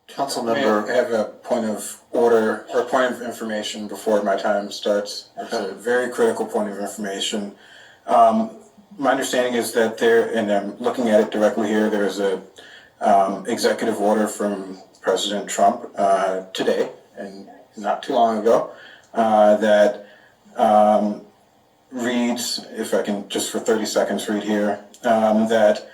Council May member. I have a point of order or point of information before my time starts? It's a very critical point of information. My understanding is that there, and I'm looking at it directly here, there's a executive order from President Trump today, and not too long ago, that reads, if I can just for 30 seconds read here, that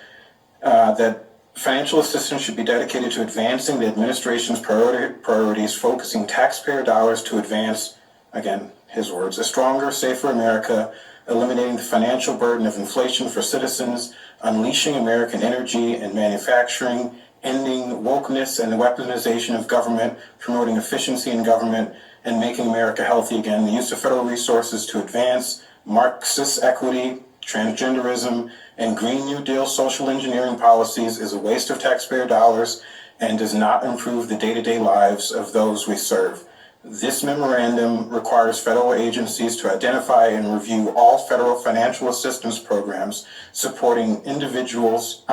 financial assistance should be dedicated to advancing the administration's priorities, focusing taxpayer dollars to advance, again, his words, a stronger, safer America, eliminating the financial burden of inflation for citizens, unleashing American energy and manufacturing, ending wokeness and the weaponization of government, promoting efficiency in government, and making America healthy again. The use of federal resources to advance Marxist equity, transgenderism, and Green New Deal social engineering policies is a waste of taxpayer dollars and does not improve the day-to-day lives of those we serve. This memorandum requires federal agencies to identify and review all federal financial assistance programs supporting individuals.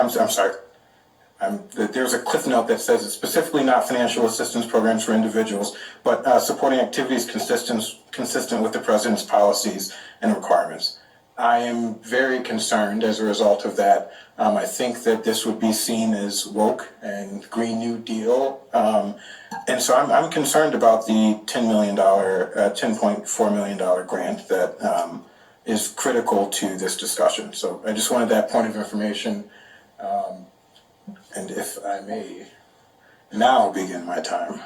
There's a cliff note that says it's specifically not financial assistance programs for individuals, but supporting activities consistent with the president's policies and requirements. I am very concerned as a result of that. I think that this would be seen as woke and Green New Deal. And so I'm concerned about the $10.4 million grant that is critical to this discussion. So I just wanted that point of information. And if I may now begin my time.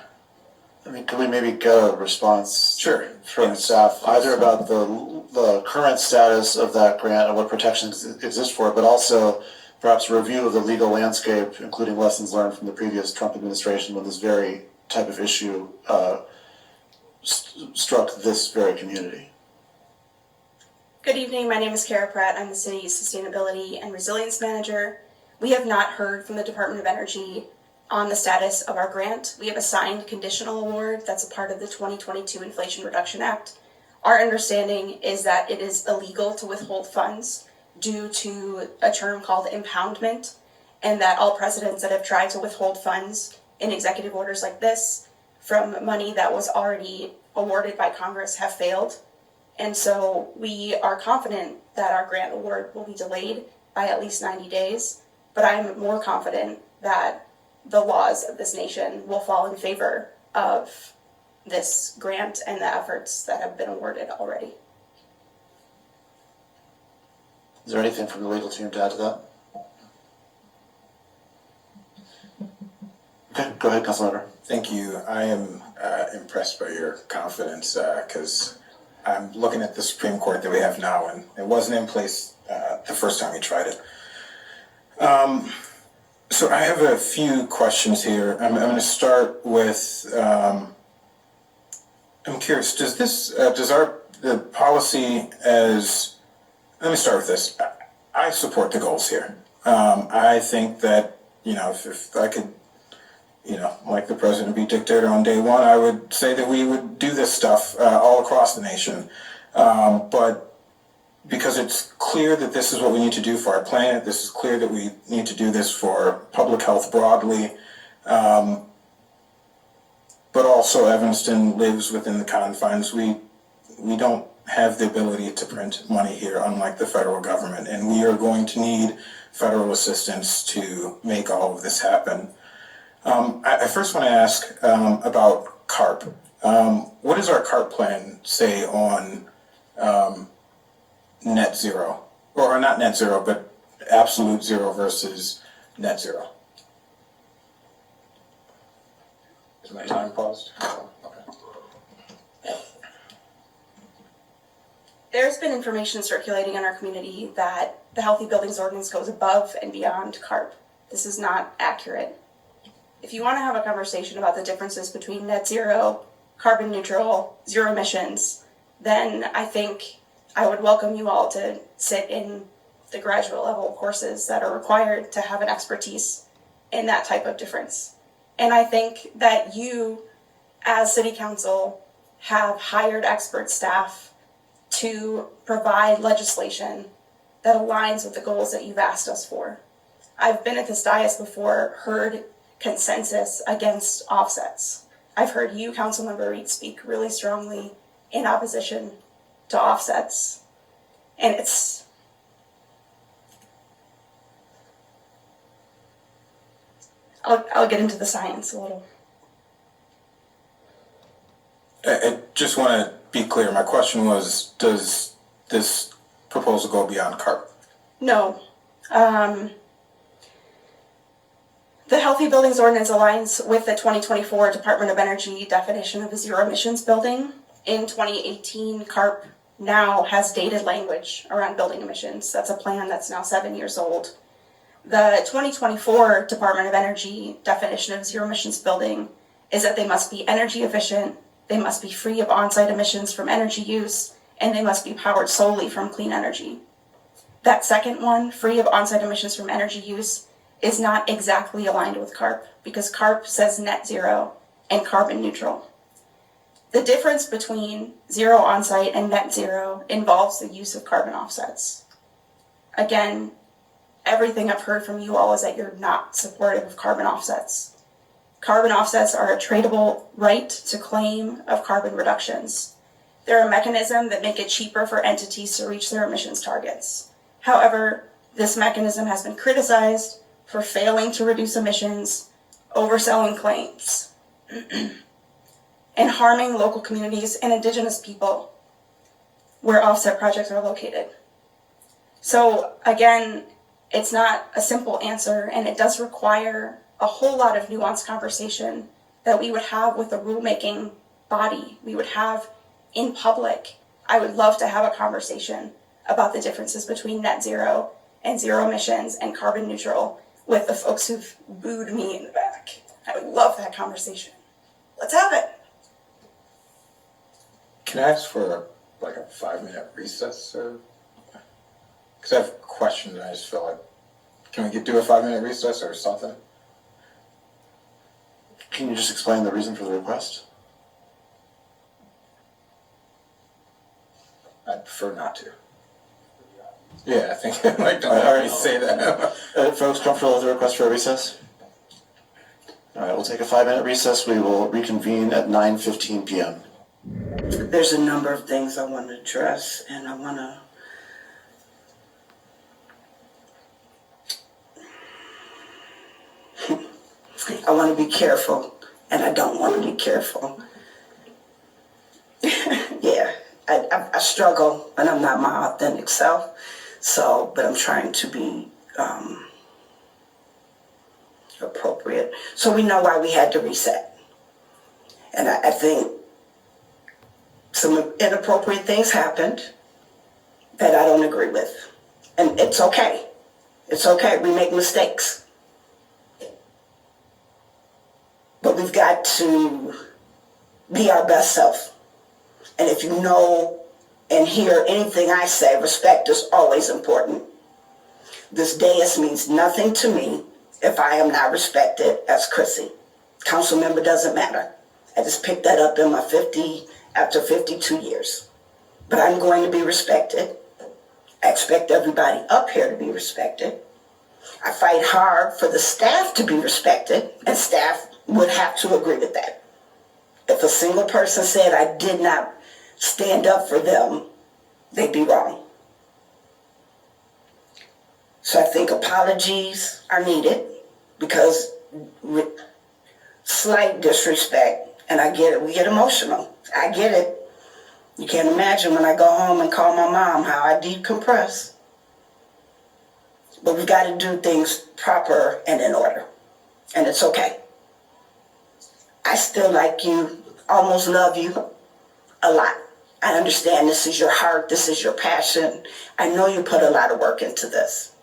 I mean, can we maybe get a response from staff, either about the current status of that grant and what protections exist for it, but also perhaps a review of the legal landscape, including lessons learned from the previous Trump administration when this very type of issue struck this very community? Good evening, my name is Cara Pratt. I'm the City's Sustainability and Resilience Manager. We have not heard from the Department of Energy on the status of our grant. We have a signed conditional award that's a part of the 2022 Inflation Reduction Act. Our understanding is that it is illegal to withhold funds due to a term called impoundment, and that all presidents that have tried to withhold funds in executive orders like this from money that was already awarded by Congress have failed. And so we are confident that our grant award will be delayed by at least 90 days, but I'm more confident that the laws of this nation will fall in favor of this grant and the efforts that have been awarded already. Is there anything from the legal team to add to that? Okay, go ahead, Councilmember. Thank you. I am impressed by your confidence because I'm looking at the Supreme Court that we have now, and it wasn't in place the first time we tried it. So I have a few questions here. I'm going to start with, I'm curious, does the policy let me start with this. I support the goals here. I think that, if I could, like the president be dictator on day one, I would say that we would do this stuff all across the nation. But because it's clear that this is what we need to do for our planet, this is clear that we need to do this for public health broadly, but also Evanston lives within the confines. We don't have the ability to print money here, unlike the federal government, and we are going to need federal assistance to make all of this happen. I first want to ask about CARP. What does our CARP plan say on net zero, or not net zero, but absolute zero versus net zero? Is my time paused? Okay. There's been information circulating in our community that the Healthy Buildings Ordinance goes above and beyond CARP. This is not accurate. If you want to have a conversation about the differences between net zero, carbon neutral, zero emissions, then I think I would welcome you all to sit in the graduate level courses that are required to have an expertise in that type of difference. And I think that you, as City Council, have hired expert staff to provide legislation that aligns with the goals that you've asked us for. I've been at this dais before, heard consensus against offsets. I've heard you, Councilmember Reid, speak really strongly in opposition to offsets. And I'll get into the science a little. I just want to be clear. My question was, does this proposal go beyond CARP? No. The Healthy Buildings Ordinance aligns with the 2024 Department of Energy definition of a zero emissions building. In 2018, CARP now has dated language around building emissions. That's a plan that's now 7 years old. The 2024 Department of Energy definition of zero emissions building is that they must be energy efficient, they must be free of on-site emissions from energy use, and they must be powered solely from clean energy. That second one, free of on-site emissions from energy use, is not exactly aligned with CARP because CARP says net zero and carbon neutral. The difference between zero on-site and net zero involves the use of carbon offsets. Again, everything I've heard from you all is that you're not supportive of carbon offsets. Carbon offsets are a tradable right to claim of carbon reductions. They're a mechanism that make it cheaper for entities to reach their emissions targets. However, this mechanism has been criticized for failing to reduce emissions, overselling claims, and harming local communities and indigenous people where offset projects are located. So again, it's not a simple answer, and it does require a whole lot of nuanced conversation that we would have with the rulemaking body. We would have in public. I would love to have a conversation about the differences between net zero and zero emissions and carbon neutral with the folks who've booed me in the back. I would love that conversation. Let's have it. Can I ask for like a 5-minute recess, or? Because I have questions and I just feel like, can we do a 5-minute recess or something? Can you just explain the reason for the request? I'd prefer not to. Yeah, I think like don't already say that. Folks comfortable with the request for a recess? All right, we'll take a 5-minute recess. We will reconvene at 9:15 p.m. There's a number of things I want to address, and I want to be careful, and I don't want to be careful. Yeah, I struggle, and I'm not my authentic self. So, but I'm trying to be appropriate. So we know why we had to reset. And I think some inappropriate things happened that I don't agree with. And it's okay. It's okay. We make mistakes. But we've got to be our best self. And if you know and hear anything I say, respect is always important. This dais means nothing to me if I am not respected as Chrissy. Council member doesn't matter. I just picked that up in my after 52 years. But I'm going to be respected. I expect everybody up here to be respected. I fight hard for the staff to be respected, and staff would have to agree with that. If a single person said I did not stand up for them, they'd be wrong. So I think apologies are needed because slight disrespect, and I get it, we get emotional. I get it. You can't imagine when I go home and call my mom how I decompress. But we got to do things proper and in order, and it's okay. I still like you, almost love you a lot. I understand this is your heart, this is your passion. I know you put a lot of work into this.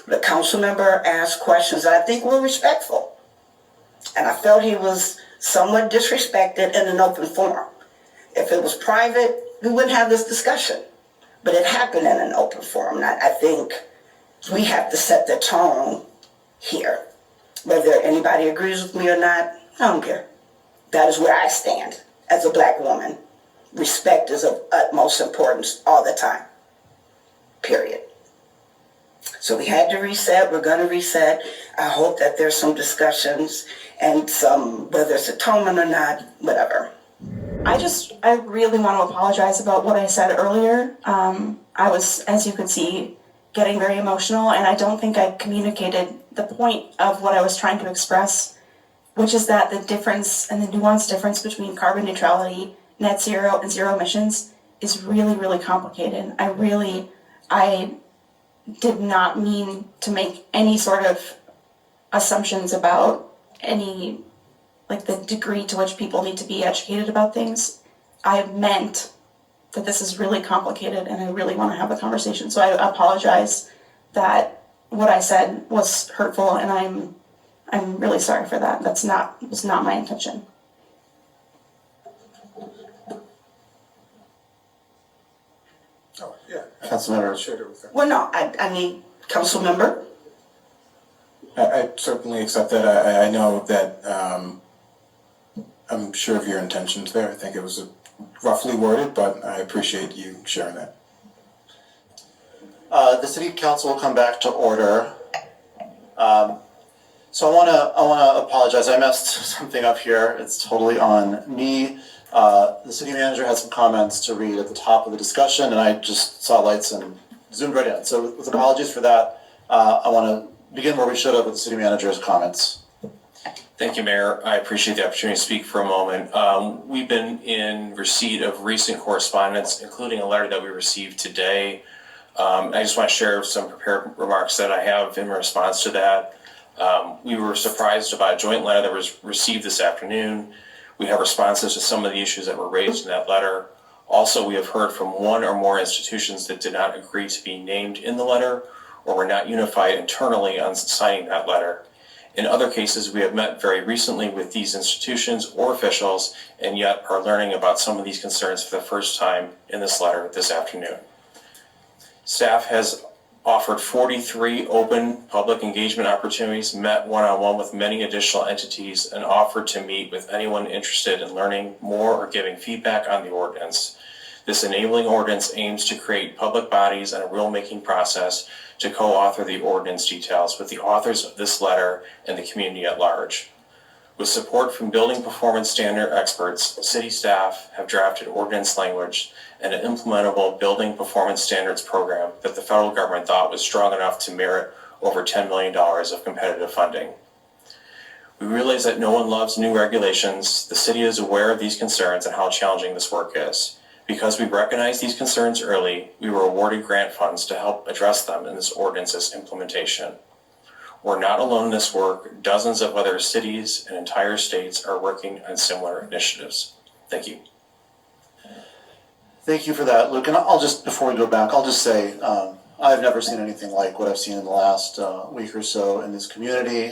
The council member asked questions that I think were respectful. And I felt he was somewhat disrespected in an open forum. If it was private, we wouldn't have this discussion. But it happened in an open forum. And I think we have to set the tone here. Whether anybody agrees with me or not, I don't care. That is where I stand as a black woman. Respect is of utmost importance all the time. Period. So we had to reset, we're gonna reset. I hope that there's some discussions and some, whether it's atonement or not, whatever. I really want to apologize about what I said earlier. I was, as you could see, getting very emotional, and I don't think I communicated the point of what I was trying to express, which is that the difference and the nuanced difference between carbon neutrality, net zero, and zero emissions is really, really complicated. I did not mean to make any sort of assumptions about any, like the degree to which people need to be educated about things. I meant that this is really complicated and I really want to have a conversation. So I apologize that what I said was hurtful, and I'm really sorry for that. Was not my intention. Oh, yeah. Councilmember. Well, no, I need council member. I certainly accept that. I know that I'm sure of your intentions there. I think it was roughly worded, but I appreciate you sharing that. The city council will come back to order. So I wanna apologize. I messed something up here. It's totally on me. The city manager had some comments to read at the top of the discussion, and I just saw lights and zoomed right in. So with apologies for that, I want to begin where we should have with the city manager's comments. Thank you, Mayor. I appreciate the opportunity to speak for a moment. We've been in receipt of recent correspondence, including a letter that we received today. I just want to share some prepared remarks that I have in response to that. We were surprised about a joint letter that was received this afternoon. We have responses to some of the issues that were raised in that letter. Also, we have heard from one or more institutions that did not agree to be named in the letter or were not unified internally on signing that letter. In other cases, we have met very recently with these institutions or officials and yet are learning about some of these concerns for the first time in this letter this afternoon. Staff has offered 43 open public engagement opportunities, met one-on-one with many additional entities, and offered to meet with anyone interested in learning more or giving feedback on the ordinance. This enabling ordinance aims to create public bodies and a rulemaking process to co-author the ordinance details with the authors of this letter and the community at large. With support from building performance standard experts, city staff have drafted ordinance language and an implementable building performance standards program that the federal government thought was strong enough to merit over $10 million of competitive funding. We realize that no one loves new regulations. The city is aware of these concerns and how challenging this work is. Because we recognized these concerns early, we were awarded grant funds to help address them in this ordinance's implementation. We're not alone in this work. Dozens of other cities and entire states are working on similar initiatives. Thank you. Thank you for that, Luke. And I'll just, before we go back, I'll just say, I've never seen anything like what I've seen in the last week or so in this community.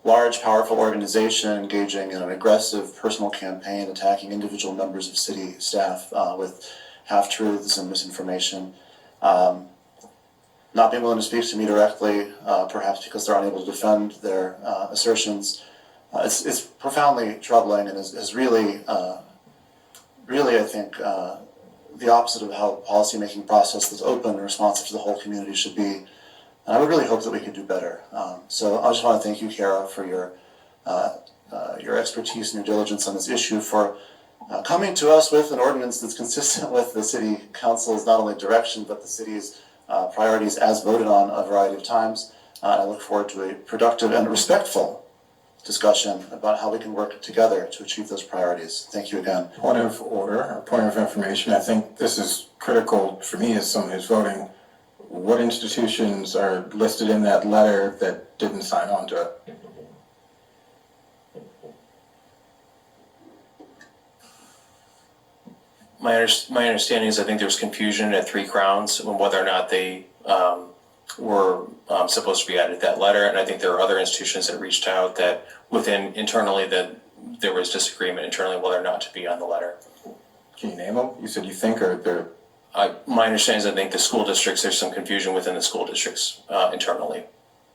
Large, powerful organization engaging in an aggressive personal campaign, attacking individual members of city staff with half-truths and misinformation. Not being willing to speak to me directly, perhaps because they're unable to defend their assertions. It's profoundly troubling and is really, I think, the opposite of how a policymaking process that's open and responsive to the whole community should be. And I would really hope that we could do better. So I just want to thank you, Cara, for your expertise and your diligence on this issue, for coming to us with an ordinance that's consistent with the city council's not only direction, but the city's priorities as voted on a variety of times. I look forward to a productive and respectful discussion about how we can work together to achieve those priorities. Thank you again. Point of order, or point of information, I think this is critical for me as someone who's voting. What institutions are listed in that letter that didn't sign on to it? My understanding is I think there was confusion at Three Crowns on whether or not they were supposed to be added to that letter, and I think there were other institutions that reached out that internally that there was disagreement internally whether or not to be on the letter. Can you name them? You said you think, or they're... My understanding is I think the school districts, there's some confusion within the school districts internally,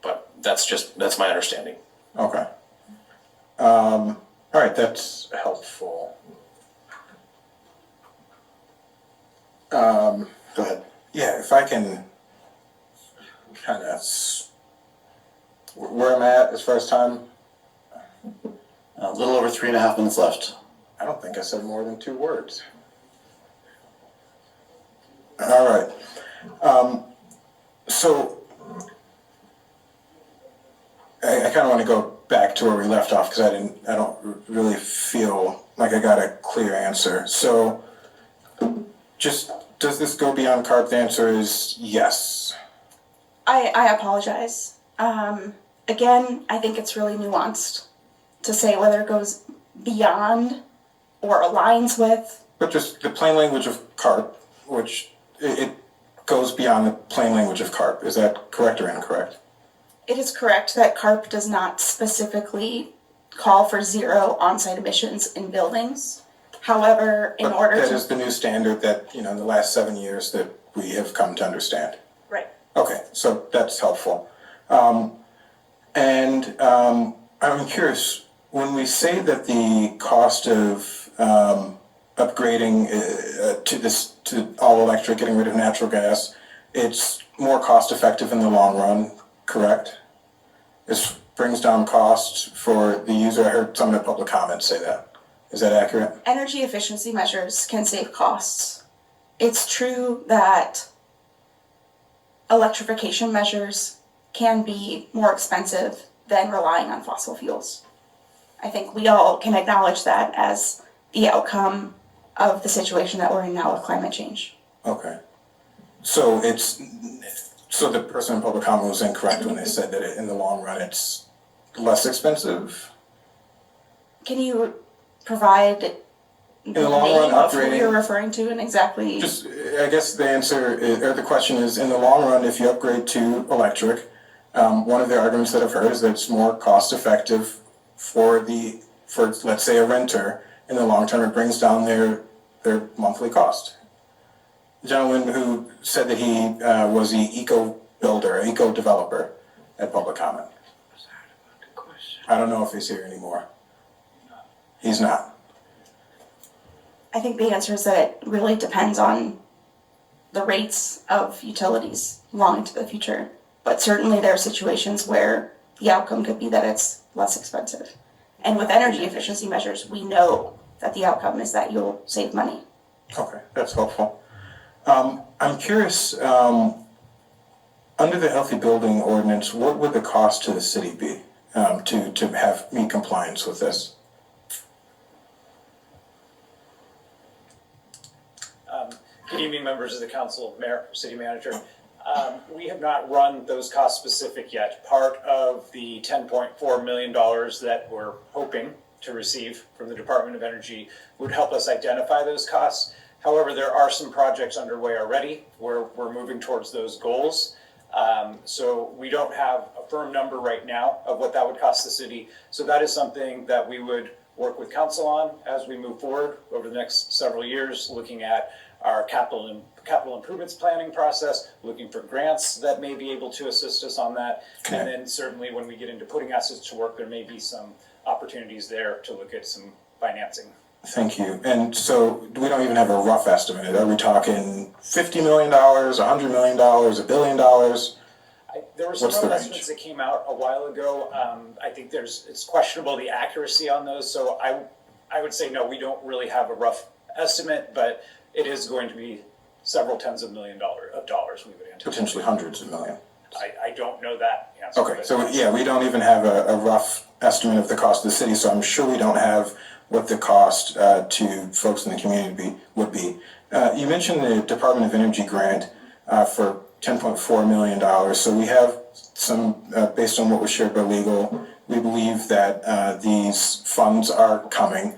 but that's my understanding. Okay. All right, that's helpful. Go ahead. Yeah, if I can kind of where I'm at as far as time. A little over 3.5 minutes left. I don't think I said more than 2 words. All right. So I kind of want to go back to where we left off because I don't really feel like I got a clear answer. So just, does this go beyond CARP? The answer is yes. I apologize. Again, I think it's really nuanced to say whether it goes beyond or aligns with. But just the plain language of CARP, which it goes beyond the plain language of CARP. Is that correct or incorrect? It is correct that CARP does not specifically call for 0 on-site emissions in buildings. However, in order that to... is the new standard that, in the last 7 years that we have come to understand. Right. Okay, so that's helpful. I'm curious, when we say that the cost of upgrading to all electric, getting rid of natural gas, it's more cost effective in the long run, correct? This brings down costs for the user. I heard some of the public comments say that. Is that accurate? Energy efficiency measures can save costs. It's true that electrification measures can be more expensive than relying on fossil fuels. I think we all can acknowledge that as the outcome of the situation that we're in now with climate change. Okay. So the person in public comment was incorrect when they said that in the long run it's less expensive? Can you provide the long run, name of who upgrading- you're referring to and exactly? Just, I guess the answer or the question is, in the long run, if you upgrade to electric, one of the arguments that I've heard is that it's more cost effective for let's say a renter. In the long term, it brings down their monthly cost. The gentleman who said that he was the eco developer at public comment. I don't know if he's here anymore. He's not. I think the answer is that it really depends on the rates of utilities long into the future. But certainly there are situations where the outcome could be that it's less expensive. And with energy efficiency measures, we know that the outcome is that you'll save money. Okay, that's helpful. I'm curious, under the Healthy Building Ordinance, what would the cost to the city be to meet compliance with this? Good evening, members of the council, mayor, city manager. We have not run those cost specific yet. Part of the $10.4 million that we're hoping to receive from the Department of Energy would help us identify those costs. However, there are some projects underway already where we're moving towards those goals. So we don't have a firm number right now of what that would cost the city. So that is something that we would work with council on as we move forward over the next several years, looking at our capital improvements planning process, looking for grants that may be able to assist us on that. Okay. And then certainly when we get into putting assets to work, there may be some opportunities there to look at some financing. Thank you. And so we don't even have a rough estimate. Are we talking $50 million, $100 million, $1 billion? There were some What's the rough range? estimates that came out a while ago. I think it's questionable the accuracy on those. So I would say no, we don't really have a rough estimate, but it is going to be several tens of millions of dollars we would anticipate. Potentially hundreds of millions. I don't know that answer. Okay, but- so yeah, we don't even have a rough estimate of the cost of the city, so I'm sure we don't have what the cost to folks in the community would be. You mentioned the Department of Energy grant for $10.4 million, so we have some, based on what was shared by legal, we believe that these funds are coming.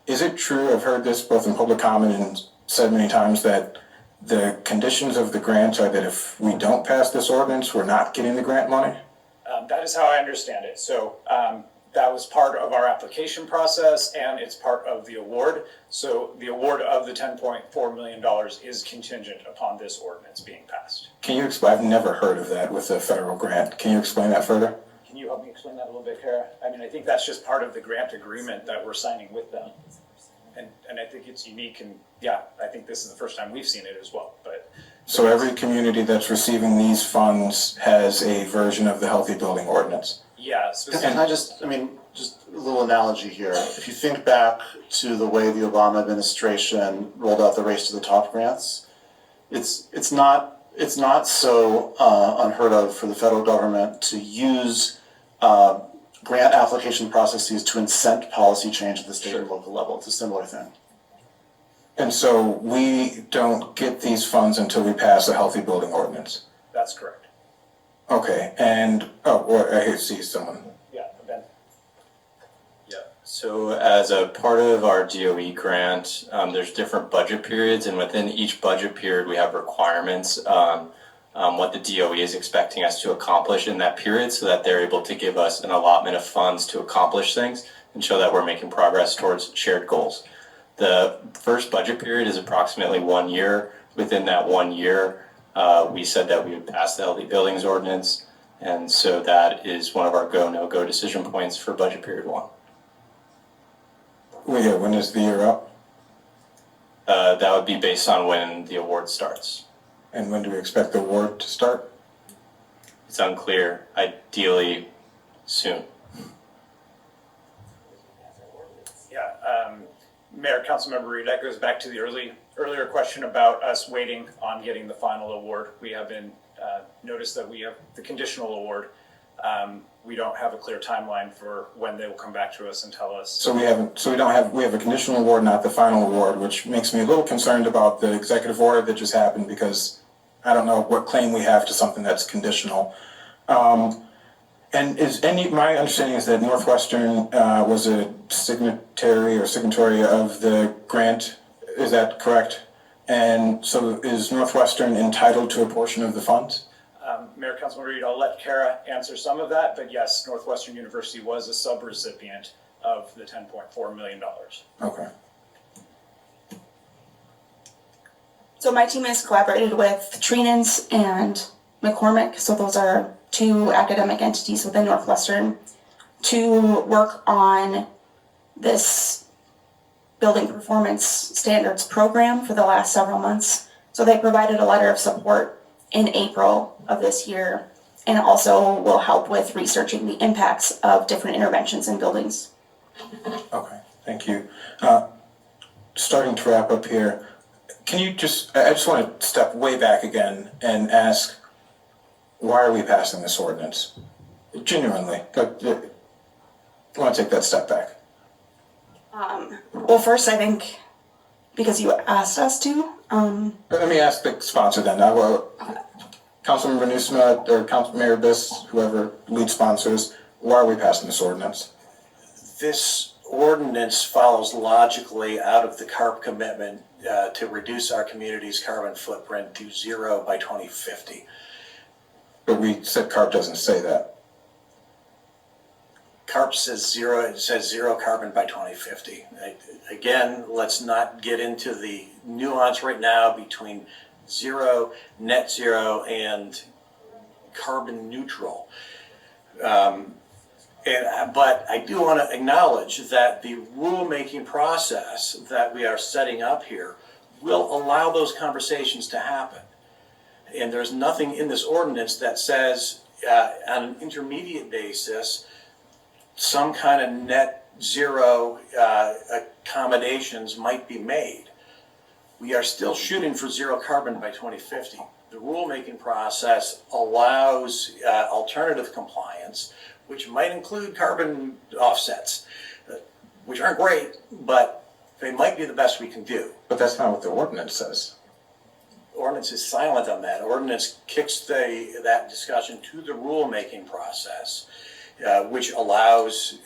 Is it true, I've heard this both in public comment and said many times, that the conditions of the grant are that if we don't pass this ordinance, we're not getting the grant money? That is how I understand it. So that was part of our application process and it's part of the award. So the award of the $10.4 million is contingent upon this ordinance being passed. Can you explain? I've never heard of that with a federal grant. Can you explain that further? Can you help me explain that a little bit, Cara? I mean, I think that's just part of the grant agreement that we're signing with them. And I think it's unique, and yeah, I think this is the first time we've seen it as well, but. So every community that's receiving these funds has a version of the Healthy Building Ordinance. Yeah, And just a little analogy here. If you think back to the way the Obama administration rolled out the Race to the Top grants, it's not so unheard of for the federal government to use grant application processes to incent policy change at the state and local level. It's a similar thing. And so we don't get these funds until we pass a Healthy Building Ordinance. That's correct. Okay, and, I see someone. Yeah, Ben. Yeah, so as a part of our DOE grant, there's different budget periods, and within each budget period, we have requirements on what the DOE is expecting us to accomplish in that period so that they're able to give us an allotment of funds to accomplish things and show that we're making progress towards shared goals. The first budget period is approximately 1 year. Within that 1 year, we said that we would pass the Healthy Buildings Ordinance, and so that is one of our go, no-go decision points for budget period 1. Well, yeah, when is the year up? That would be based on when the award starts. And when do we expect the award to start? It's unclear, ideally soon. Yeah, Mayor, Councilmember Reid, that goes back to the earlier question about us waiting on getting the final award. We have been noticed that we have the conditional award. We don't have a clear timeline for when they will come back to us and tell us. So we have a conditional award, not the final award, which makes me a little concerned about the executive order that just happened because I don't know what claim we have to something that's conditional. And my understanding is that Northwestern was a signatory of the grant. Is that correct? And so is Northwestern entitled to a portion of the funds? Mayor, Councilmember Reid, I'll let Cara answer some of that, but yes, Northwestern University was a sub-recipient of the $10.4 million. Okay. So my team has collaborated with Trinans and McCormick, so those are two academic entities within Northwestern, to work on this building performance standards program for the last several months. So they provided a letter of support in April of this year, and also will help with researching the impacts of different interventions in buildings. Okay, thank you. Starting to wrap up here, I just want to step way back again and ask, why are we passing this ordinance? Genuinely, I want to take that step back. Well, first, I think because you asked us to. Let me ask the sponsor then. Councilmember Newsma or Mayor Biss, whoever lead sponsors, why are we passing this ordinance? This ordinance follows logically out of the CARP commitment to reduce our community's carbon footprint to 0 by 2050. But we said CARP doesn't say that. CARP says 0, it says 0 carbon by 2050. Again, let's not get into the nuance right now between net zero, and carbon neutral. But I do want to acknowledge that the rulemaking process that we are setting up here will allow those conversations to happen. And there's nothing in this ordinance that says on an intermediate basis, some kind of net zero accommodations might be made. We are still shooting for 0 carbon by 2050. The rulemaking process allows alternative compliance, which might include carbon offsets, which aren't great, but they might be the best we can do. But that's not what the ordinance says. Ordinance is silent on that. Ordinance kicks that discussion to the rulemaking process, which allows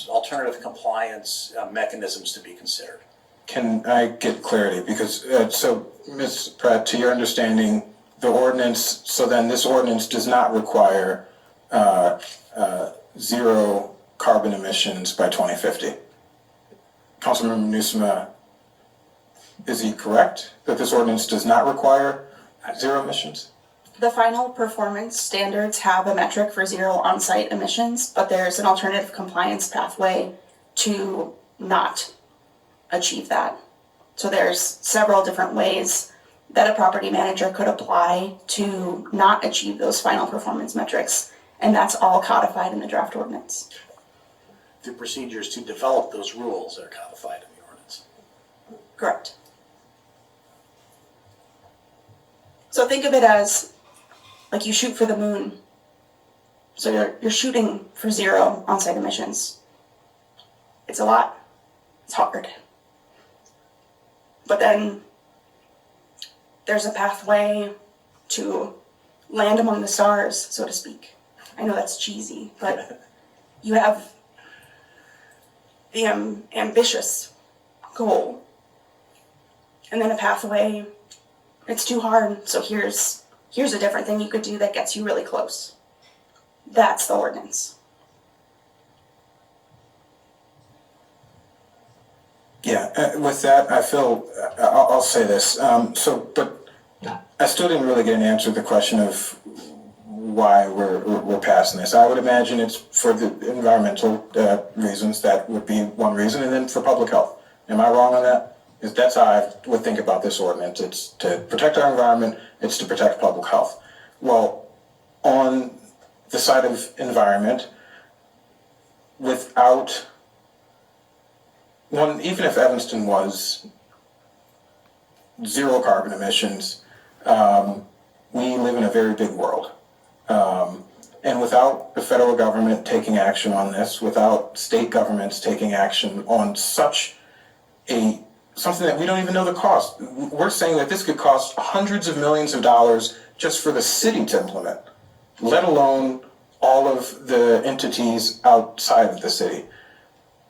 alternative compliance mechanisms to be considered. Can I get clarity? Because, so Ms. Pratt, to your understanding, this ordinance does not require 0 carbon emissions by 2050. Councilmember Newsma, is he correct that this ordinance does not require 0 emissions? The final performance standards have a metric for 0 on-site emissions, but there's an alternative compliance pathway to not achieve that. So there's several different ways that a property manager could apply to not achieve those final performance metrics, and that's all codified in the draft ordinance. The procedures to develop those rules are codified in the ordinance. Correct. So think of it as like you shoot for the moon. So you're shooting for 0 on-site emissions. It's a lot. It's hard. But then there's a pathway to land among the stars, so to speak. I know that's cheesy, but you have the ambitious goal. And then a pathway, it's too hard, so here's a different thing you could do that gets you really close. That's the ordinance. Yeah, with that, I feel, I'll say this, but I still didn't really get an answer to the question of why we're passing this. I would imagine it's for the environmental reasons, that would be one reason, and then for public health. Am I wrong on that? That's how I would think about this ordinance. It's to protect our environment, it's to protect public health. Well, on the side of environment, without one, even if Evanston was 0 carbon emissions, we live in a very big world. And without the federal government taking action on this, without state governments taking action on something that we don't even know the cost. We're saying that this could cost hundreds of millions of dollars just for the city to implement, let alone all of the entities outside of the city.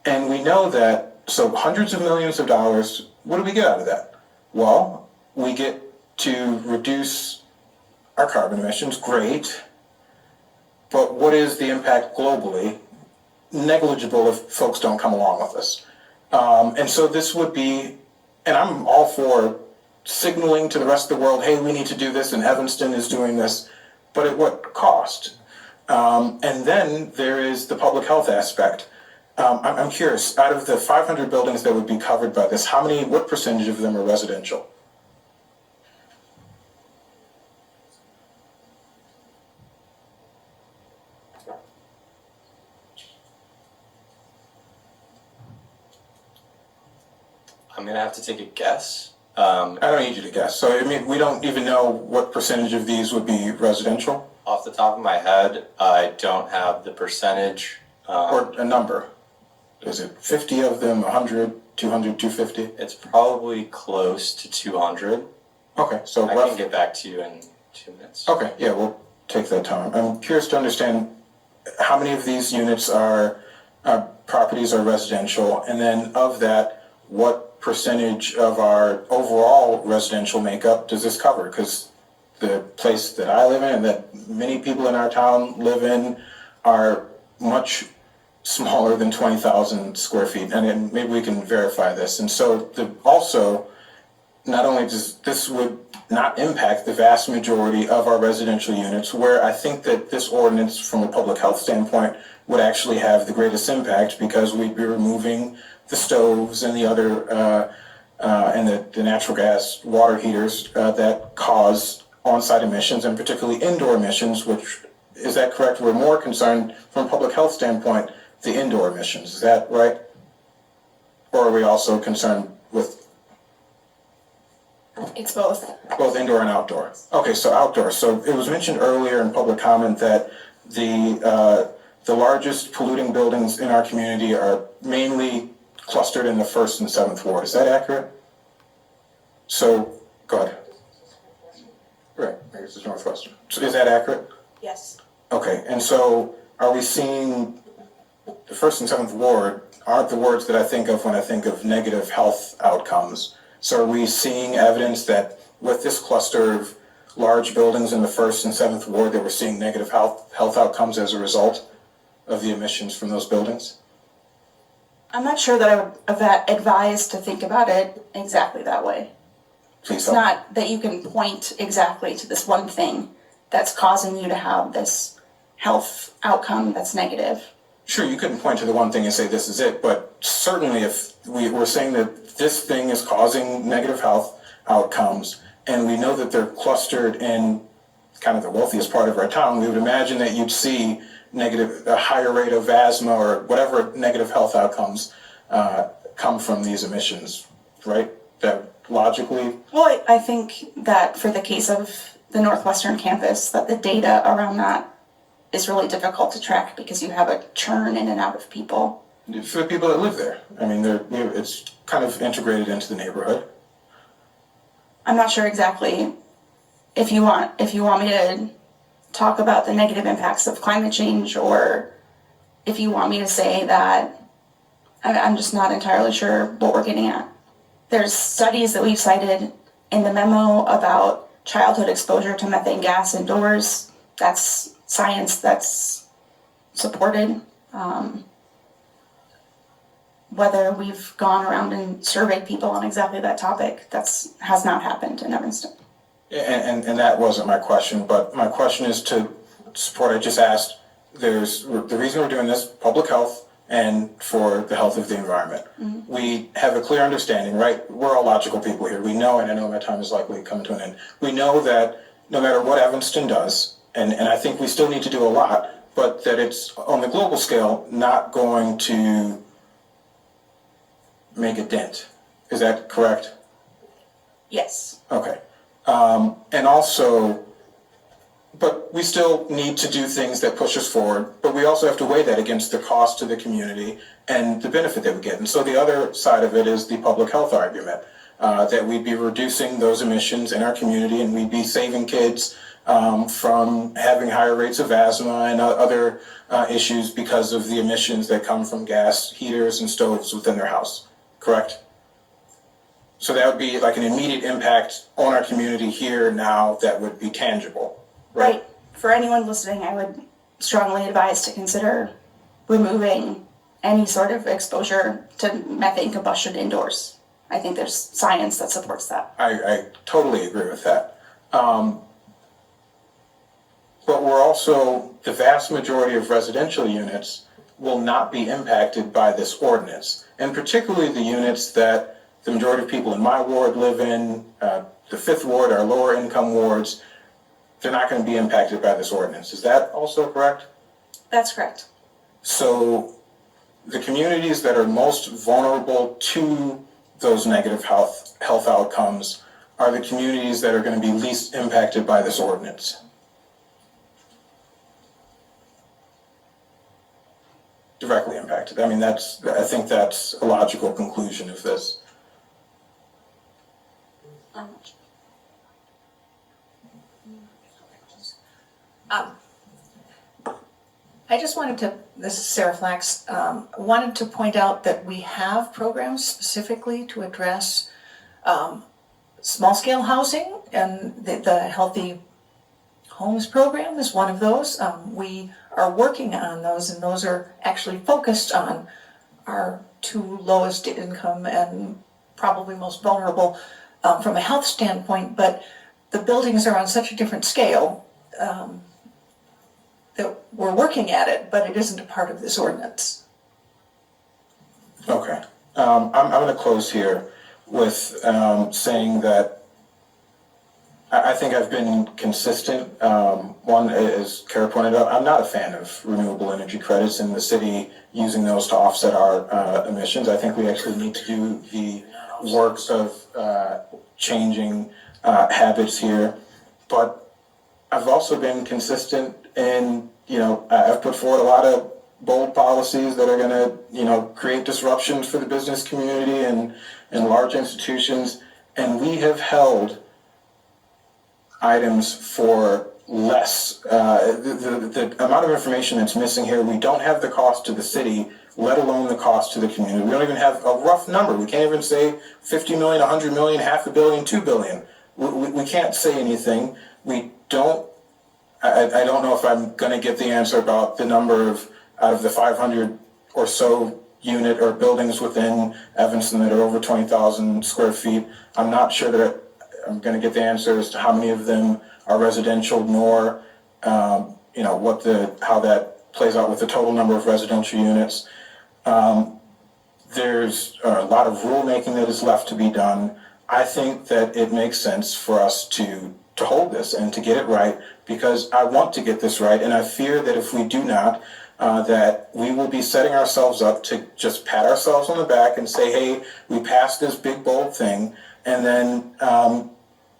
And we know that, so hundreds of millions of dollars, what do we get out of that? Well, we get to reduce our carbon emissions, great. But what is the impact globally? Negligible if folks don't come along with us. And so this would be, and I'm all for signaling to the rest of the world, hey, we need to do this, and Evanston is doing this, but at what cost? And then there is the public health aspect. I'm curious, out of the 500 buildings that would be covered by this, what percentage of them are residential? I'm gonna have to take a guess. I don't need you to guess. So, I mean, we don't even know what percentage of these would be residential? Off the top of my head, I don't have the percentage. Or a number? Is it 50 of them, 100, 200, 250? It's probably close to 200. Okay, so I can get back to you in 2 minutes. Okay, yeah, we'll take that time. I'm curious to understand how many of these units properties are residential, and then of that, what percentage of our overall residential makeup does this cover? Because the place that I live in and that many people in our town live in are much smaller than 20,000 square feet, and then maybe we can verify this. And so also, not only does this would not impact the vast majority of our residential units, where I think that this ordinance from a public health standpoint would actually have the greatest impact, because we'd be removing the stoves and the other and the natural gas water heaters that cause on-site emissions, and particularly indoor emissions, which, is that correct? We're more concerned from a public health standpoint, the indoor emissions, is that right? Or are we also concerned with It's both. both indoor and outdoor? Okay, so outdoor. So it was mentioned earlier in public comment that the largest polluting buildings in our community are mainly clustered in the 1st and 7th ward. Is that accurate? So, go ahead. Right, I guess it's Northwestern. So is that accurate? Yes. Okay, and so are we seeing the 1st and 7th ward aren't the words that I think of when I think of negative health outcomes. So are we seeing evidence that with this cluster of large buildings in the 1st and 7th ward that we're seeing negative health outcomes as a result of the emissions from those buildings? I'm not sure that I would advise to think about it exactly that way. Please It's help. not that you can point exactly to this one thing that's causing you to have this health outcome that's negative. Sure, you couldn't point to the one thing and say this is it, but certainly if we're saying that this thing is causing negative health outcomes, and we know that they're clustered in kind of the wealthiest part of our town, we would imagine that you'd see a higher rate of asthma or whatever negative health outcomes come from these emissions, right? That logically. Well, I think that for the case of the Northwestern campus, that the data around that is really difficult to track because you have a churn in and out of people. For the people that live there, I mean, it's kind of integrated into the neighborhood. I'm not sure exactly if you want me to talk about the negative impacts of climate change, or if you want me to say that I'm just not entirely sure what we're getting at. There's studies that we've cited in the memo about childhood exposure to methane gas indoors. That's science that's supported. Whether we've gone around and surveyed people on exactly that topic, has not happened in Evanston. And that wasn't my question, but my question is to support, I just asked, there's the reason we're doing this, public health and for the health of the environment. Mm-hmm. We have a clear understanding, right? We're all logical people here. We know, and I know my time is likely coming to an end, we know that no matter what Evanston does, and I think we still need to do a lot, but that it's on the global scale not going to make a dent. Is that correct? Yes. Okay. And also, but we still need to do things that push us forward, but we also have to weigh that against the cost to the community and the benefit that we get. And so the other side of it is the public health argument, that we'd be reducing those emissions in our community and we'd be saving kids from having higher rates of asthma and other issues because of the emissions that come from gas heaters and stoves within their house, correct? So that would be like an immediate impact on our community here now that would be tangible, right? For anyone listening, I would strongly advise to consider removing any sort of exposure to methane combustion indoors. I think there's science that supports that. I totally agree with that. But we're also, the vast majority of residential units will not be impacted by this ordinance. And particularly the units that the majority of people in my ward live in, the fifth ward, our lower income wards, they're not going to be impacted by this ordinance. Is that also correct? That's correct. So the communities that are most vulnerable to those negative health outcomes are the communities that are going to be least impacted by this ordinance. Directly impacted. I mean, I think that's a logical conclusion of this. I just wanted to, this is Sarah Flax, wanted to point out that we have programs specifically to address small-scale housing, and the Healthy Homes program is one of those. We are working on those, and those are actually focused on our two lowest income and probably most vulnerable from a health standpoint, but the buildings are on such a different scale that we're working at it, but it isn't a part of this ordinance. Okay. I'm going to close here with saying that I think I've been consistent. One, as Cara pointed out, I'm not a fan of renewable energy credits in the city using those to offset our emissions. I think we actually need to do the work of changing habits here. But I've also been consistent in, I've put forward a lot of bold policies that are going to, create disruptions for the business community and large institutions. And we have held items for less. The amount of information that's missing here, we don't have the cost to the city, let alone the cost to the community. We don't even have a rough number. We can't even say 50 million, 100 million, half a billion, 2 billion. We can't say anything. We don't, I don't know if I'm going to get the answer about the number of, out of the 500 or so unit or buildings within Evanston that are over 20,000 square feet. I'm not sure that I'm going to get the answer as to how many of them are residential, nor, how that plays out with the total number of residential units. There's a lot of rulemaking that is left to be done. I think that it makes sense for us to hold this and to get it right, because I want to get this right, and I fear that if we do not, that we will be setting ourselves up to just pat ourselves on the back and say, hey, we passed this big bold thing, and then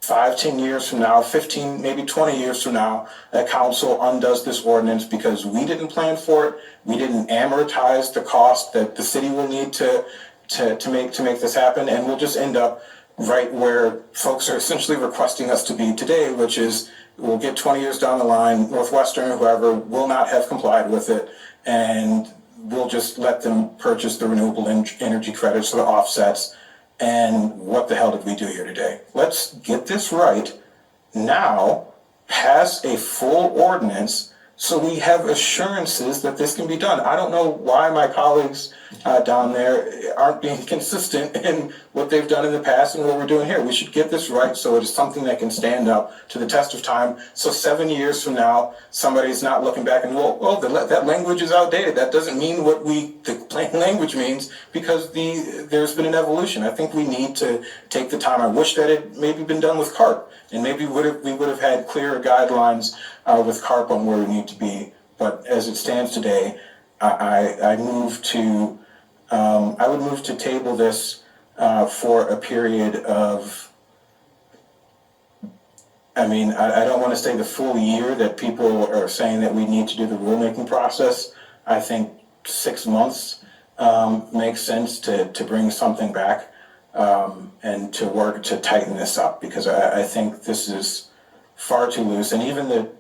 5, 10 years from now, 15, maybe 20 years from now, a council undoes this ordinance because we didn't plan for it, we didn't amortize the cost that the city will need to make this happen, and we'll just end up right where folks are essentially requesting us to be today, which is we'll get 20 years down the line, Northwestern or whoever will not have complied with it, and we'll just let them purchase the renewable energy credits or the offsets. And what the hell did we do here today? Let's get this right now, pass a full ordinance so we have assurances that this can be done. I don't know why my colleagues down there aren't being consistent in what they've done in the past and what we're doing here. We should get this right so it is something that can stand up to the test of time. So 7 years from now, somebody's not looking back and, well, that language is outdated. That doesn't mean what the plain language means, because there's been an evolution. I think we need to take the time. I wish that it maybe been done with CARP, and maybe we would have had clearer guidelines with CARP on where we need to be. But as it stands today, I would move to table this for a period of, I don't want to say the full year that people are saying that we need to do the rulemaking process. I think 6 months makes sense to bring something back and to work to tighten this up, because I think this is far too loose. And even the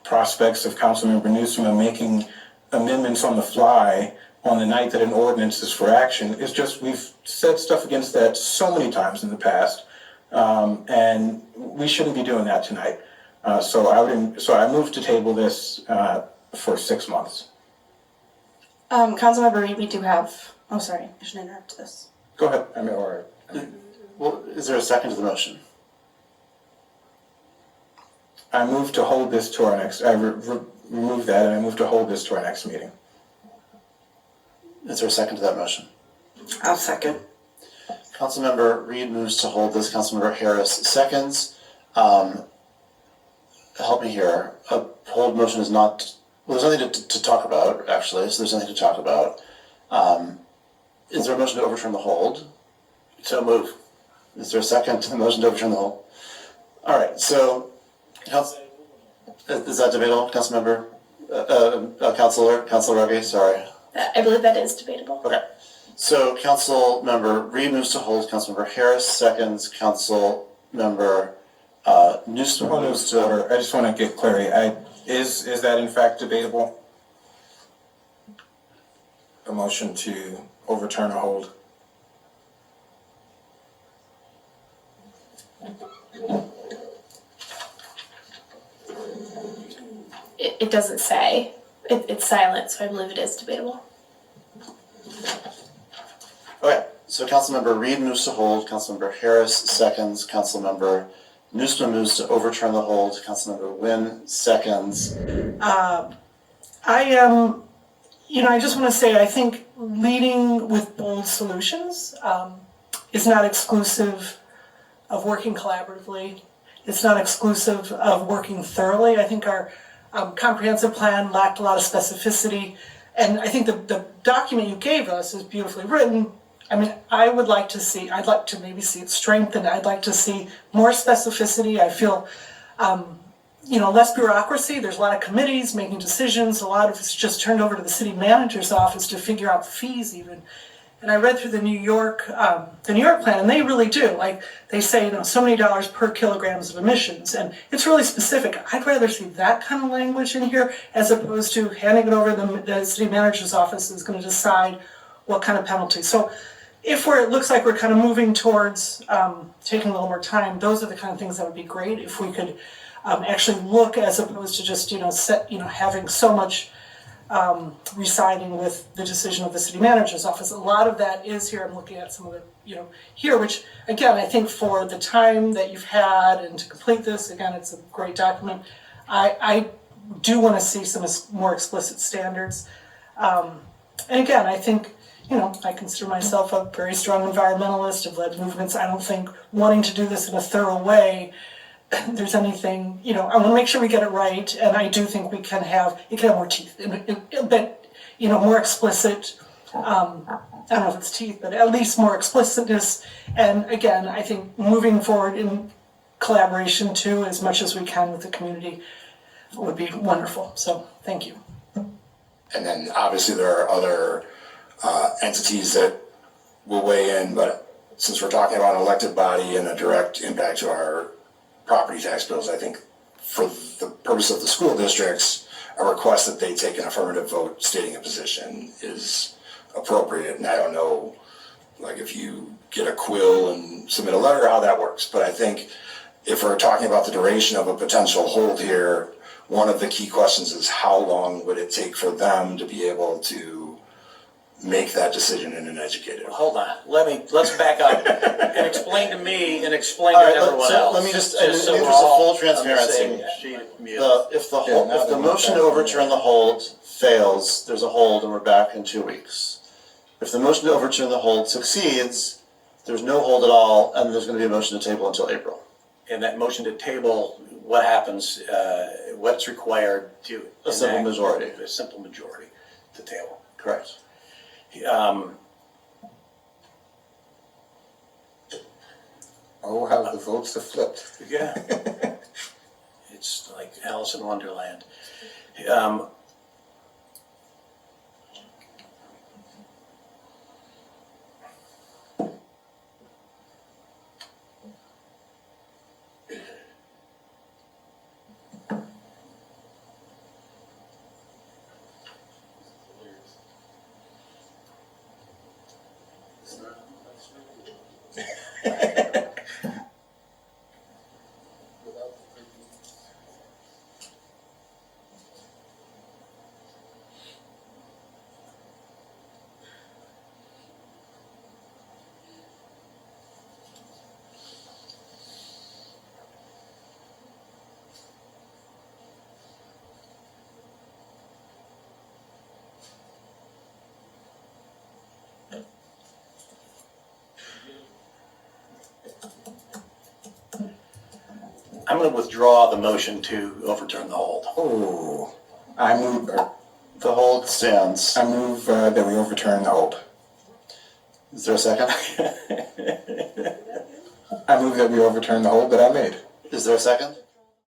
prospects of Councilmember Newsom making amendments on the fly on the night that an ordinance is for action is just, we've said stuff against that so many times in the past, and we shouldn't be doing that tonight. So I move to table this for 6 months. Councilmember Reid, we do have, oh, sorry, I shouldn't interrupt this. Go ahead. Well, is there a second to the motion? I move to hold this to our next, I remove that, and I move to hold this to our next meeting. Is there a second to that motion? I'll second. Councilmember Reid moves to hold this. Councilmember Harris seconds. Help me here. A hold motion is not, well, there's nothing to talk about, actually, so there's nothing to talk about. Is there a motion to overturn the hold? So move. Is there a second to the motion to overturn the hold? All right, so, is that debatable, Councilmember? Councilor Ruggie, sorry. I believe that is debatable. Okay, so Councilmember Reid moves to hold, Councilmember Harris seconds, Councilmember Newsom moves to... I just want to get clarity. Is that in fact debatable? A motion to overturn a hold? It doesn't say. It's silent, so I believe it is debatable. Okay, so Councilmember Reid moves to hold, Councilmember Harris seconds, Councilmember Newsom moves to overturn the hold, Councilmember Nguyen seconds. I just want to say, I think leading with bold solutions is not exclusive of working collaboratively. It's not exclusive of working thoroughly. I think our comprehensive plan lacked a lot of specificity. And I think the document you gave us is beautifully written. I'd like to maybe see it strengthened. I'd like to see more specificity. I feel, less bureaucracy. There's a lot of committees making decisions. A lot of it's just turned over to the city manager's office to figure out fees even. And I read through the New York plan, and they really do. They say, so many dollars per kilograms of emissions, and it's really specific. I'd rather see that kind of language in here as opposed to handing it over to the city manager's office is going to decide what kind of penalty. So if it looks like we're kind of moving towards taking a little more time, those are the kind of things that would be great if we could actually look, as opposed to just, having so much reciting with the decision of the city manager's office. A lot of that is here. I'm looking at some of the, here, which again, I think for the time that you've had and to complete this, again, it's a great document. I do want to see some more explicit standards. And again, I think, I consider myself a very strong environmentalist. I've led movements. I don't think wanting to do this in a thorough way, there's anything, I want to make sure we get it right. And I do think it can have more teeth, but, more explicit, I don't know if it's teeth, but at least more explicitness. And again, I think moving forward in collaboration too, as much as we can with the community, would be wonderful. So thank you. And then obviously there are other entities that will weigh in, but since we're talking about an elected body and a direct impact to our property tax bills, I think for the purpose of the school districts, a request that they take an affirmative vote stating a position is appropriate. And I don't know, like, if you get a quill and submit a letter, how that works. But I think if we're talking about the duration of a potential hold here, one of the key questions is how long would it take for them to be able to make that decision in an educated way? Hold on, let's back up and explain to me and explain to everyone else. Let me just, so in the we're interest of all full on the transparency, same sheet of music. if the motion to overturn the hold fails, there's a hold and we're back in 2 weeks. If the motion to overturn the hold succeeds, there's no hold at all, and there's going to be a motion to table until April. And that motion to table, what happens, what's required to A simple enact majority. A simple majority to table. Correct. Oh, how the votes have flipped. Yeah. It's like Alice in Wonderland. I'm going to withdraw the motion to overturn the hold. Oh, I move, The hold stands. that we overturn the hold. Is there a second? I move that we overturn the hold that I made. Is there a second?